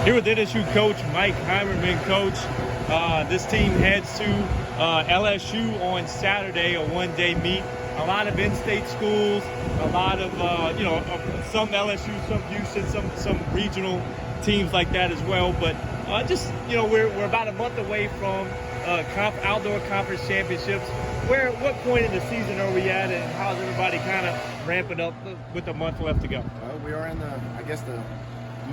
Here with NSU coach Mike Heimerman. Coach, this team heads to LSU on Saturday, a one-day meet. A lot of in-state schools, a lot of some LSU, some Houston, some regional teams like that as well. But we're about a month away from outdoor conference championships. What point in the season are we at, and how's everybody kind of ramping up with a month left to go? Well, we are in the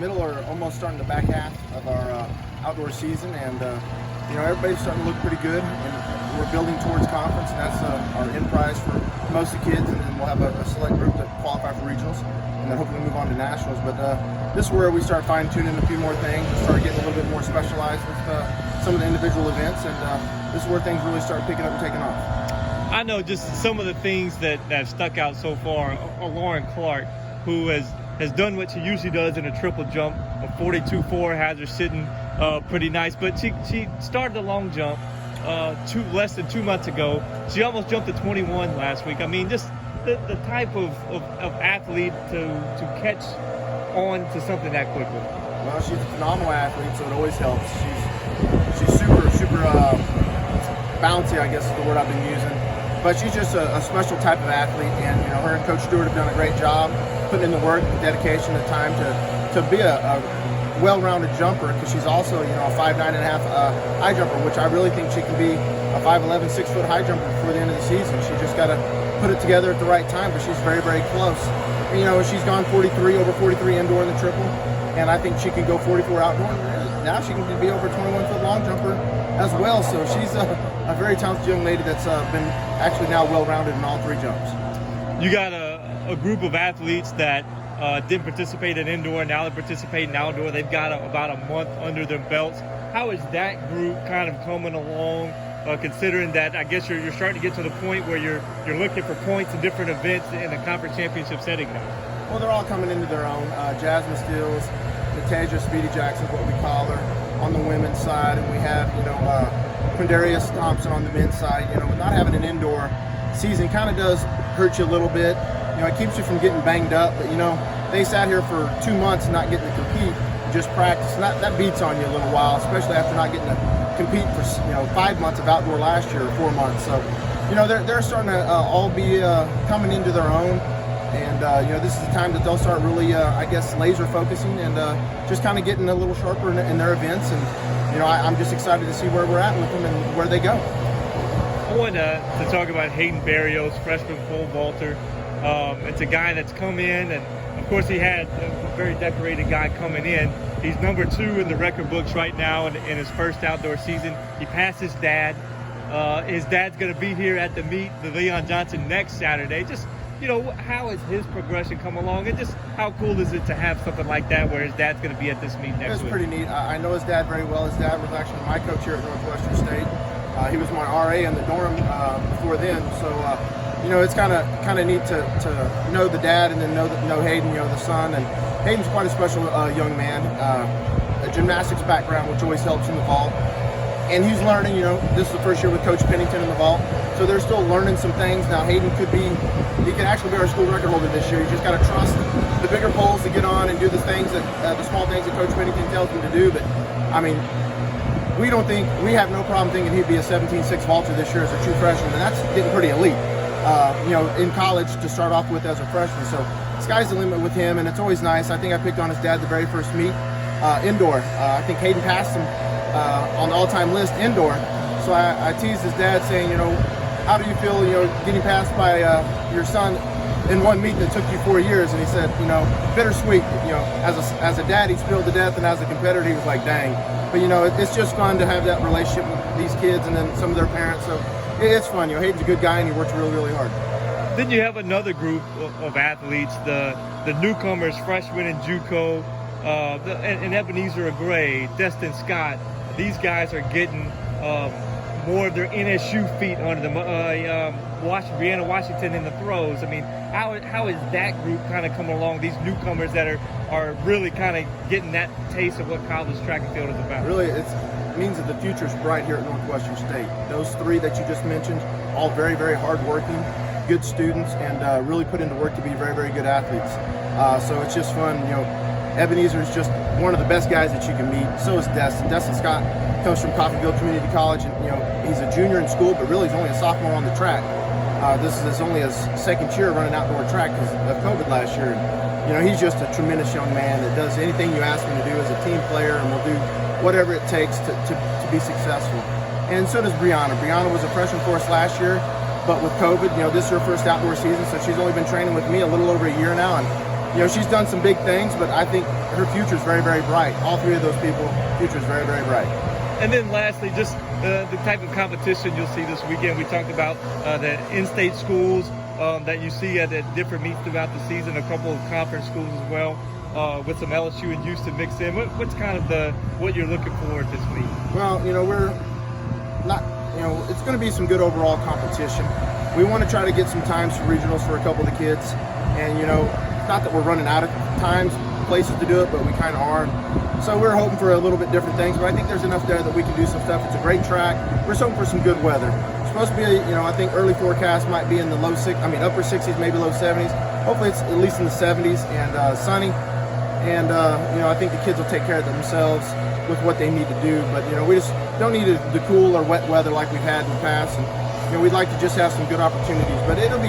middle or almost starting the back half of our outdoor season, and everybody's starting to look pretty good, and we're building towards conference, and that's our end prize for most of the kids, and then we'll have a select group that qualify for regionals, and then hopefully move on to nationals. But this is where we start fine-tuning a few more things and start getting a little bit more specialized with some of the individual events, and this is where things really start picking up and taking off. I know just some of the things that have stuck out so far are Lauren Clark, who has done what she usually does in a triple jump. A 42.4 has her sitting pretty nice, but she started the long jump less than 2 months ago. She almost jumped to 21 last week. I mean, just the type of athlete to catch on to something that quickly. Well, she's a phenomenal athlete, so it always helps. She's super bouncy, I guess is the word I've been using. But she's just a special type of athlete, and her and Coach Stewart have done a great job putting in the work, the dedication, the time to be a well-rounded jumper, because she's also a 5'9.5" high jumper, which I really think she can be a 5'11", 6-foot high jumper before the end of the season. She just got to put it together at the right time, but she's very, very close. And, she's gone over 43 indoor in the triple, and I think she can go 44 outdoor. Now she can be over 21-foot long jumper as well. So she's a very talented young lady that's been actually now well-rounded in all three jumps. You got a group of athletes that didn't participate in indoor, now they participate in outdoor. They've got about a month under their belts. How is that group kind of coming along, considering that I guess you're starting to get to the point where you're looking for points in different events in the conference championship setting now? Well, they're all coming into their own. Jasmine Steel, Natasha Speedy Jackson's what we call her on the women's side, and we have Quindarius Thompson on the men's side. Not having an indoor season kind of does hurt you a little bit. It keeps you from getting banged up, but they sat here for 2 months not getting to compete, just practice, and that beats on you a little while, especially after not getting to compete for 5 months of outdoor last year or 4 months. So they're starting to all be coming into their own, and this is the time that they'll start really laser focusing and just kind of getting a little sharper in their events. And I'm just excited to see where we're at with them and where they go. I want to talk about Hayden Barrios, freshman pole vaulter. It's a guy that's come in, and of course he had a very decorated guy coming in. He's number 2 in the record books right now in his first outdoor season. He passed his dad. His dad's going to be here at the meet, the Leon Johnson, next Saturday. Just, how has his progression come along, and just how cool is it to have something like that where his dad's going to be at this meet next week? It's pretty neat. I know his dad very well. His dad was actually my coach here at Northwestern State. He was my RA in the dorm before then, so it's kind of neat to know the dad and then know Hayden, the son. And Hayden's quite a special young man, a gymnastics background, which always helps in the vault. And he's learning. This is the first year with Coach Pennington in the vault, so they're still learning some things. Now Hayden he can actually be our school record holder this year. You just got to trust the bigger poles to get on and do the things the small things that Coach Pennington tells him to do. But I mean, we have no problem thinking he'd be a 17.6 vaulter this year as a true freshman, and that's getting pretty elite. In college to start off with as a freshman. So sky's the limit with him, and it's always nice. I think I picked on his dad the very first meet indoor. I think Hayden passed him on the all-time list indoor. So I teased his dad saying, how do you feel, getting passed by your son in one meet that took you 4 years? And he said, bittersweet. As a dad, he's thrilled to death, and as a competitor, he was like, dang. But it's just fun to have that relationship with these kids and then some of their parents. So it's fun. Hayden's a good guy, and he works really, really hard. Then you have another group of athletes, the newcomers, freshmen in JUCO, and Ebenezer Gray, Destin Scott. These guys are getting more of their NSU feet under them. Brianna Washington in the throws. I mean, how is that group kind of coming along? These newcomers that are really kind of getting that taste of what college track and field is about. Really, it means that the future's bright here at Northwestern State. Those 3 that you just mentioned, all very, very hardworking, good students, and really put into work to be very, very good athletes. So it's just fun. Ebenezer is just one of the best guys that you can meet. So is Destin. Destin Scott comes from Coffeyville Community College, and he's a junior in school, but really he's only a sophomore on the track. This is only his second year running outdoor track because of COVID last year. And, he's just a tremendous young man that does anything you ask him to do as a team player, and will do whatever it takes to be successful. And so does Brianna. Brianna was a freshman for us last year, but with COVID, this is her first outdoor season, so she's only been training with me a little over a year now. And, she's done some big things, but I think her future is very, very bright. All three of those people, future is very, very bright. And then lastly, just the type of competition you'll see this weekend. We talked about the in-state schools that you see at different meets throughout the season, a couple of conference schools as well, with some LSU and Houston mixed in. What's kind of what you're looking for at this meet? Well, we're not, it's going to be some good overall competition. We want to try to get some times for regionals for a couple of the kids. And, not that we're running out of places to do it, but we kind of are. So we're hoping for a little bit different things, but I think there's enough there that we can do some stuff. It's a great track. We're just hoping for some good weather. It's supposed to be, I think early forecast might be in the upper 60s, maybe low 70s. Hopefully it's at least in the 70s and sunny. And, I think the kids will take care of themselves with what they need to do. But, we just don't need the cool or wet weather like we've had in the past. And, we'd like to just have some good opportunities. But it'll be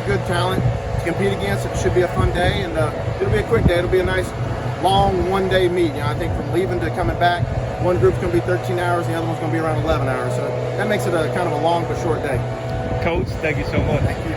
good talent to compete against. It should be a fun day, and it'll be a quick day. It'll be a nice, long one-day meet. I think from leaving to coming back, one group's going to be 13 hours, the other one's going to be around 11 hours. So that makes it a kind of a long but short day. Coach, thank you so much. Thank you.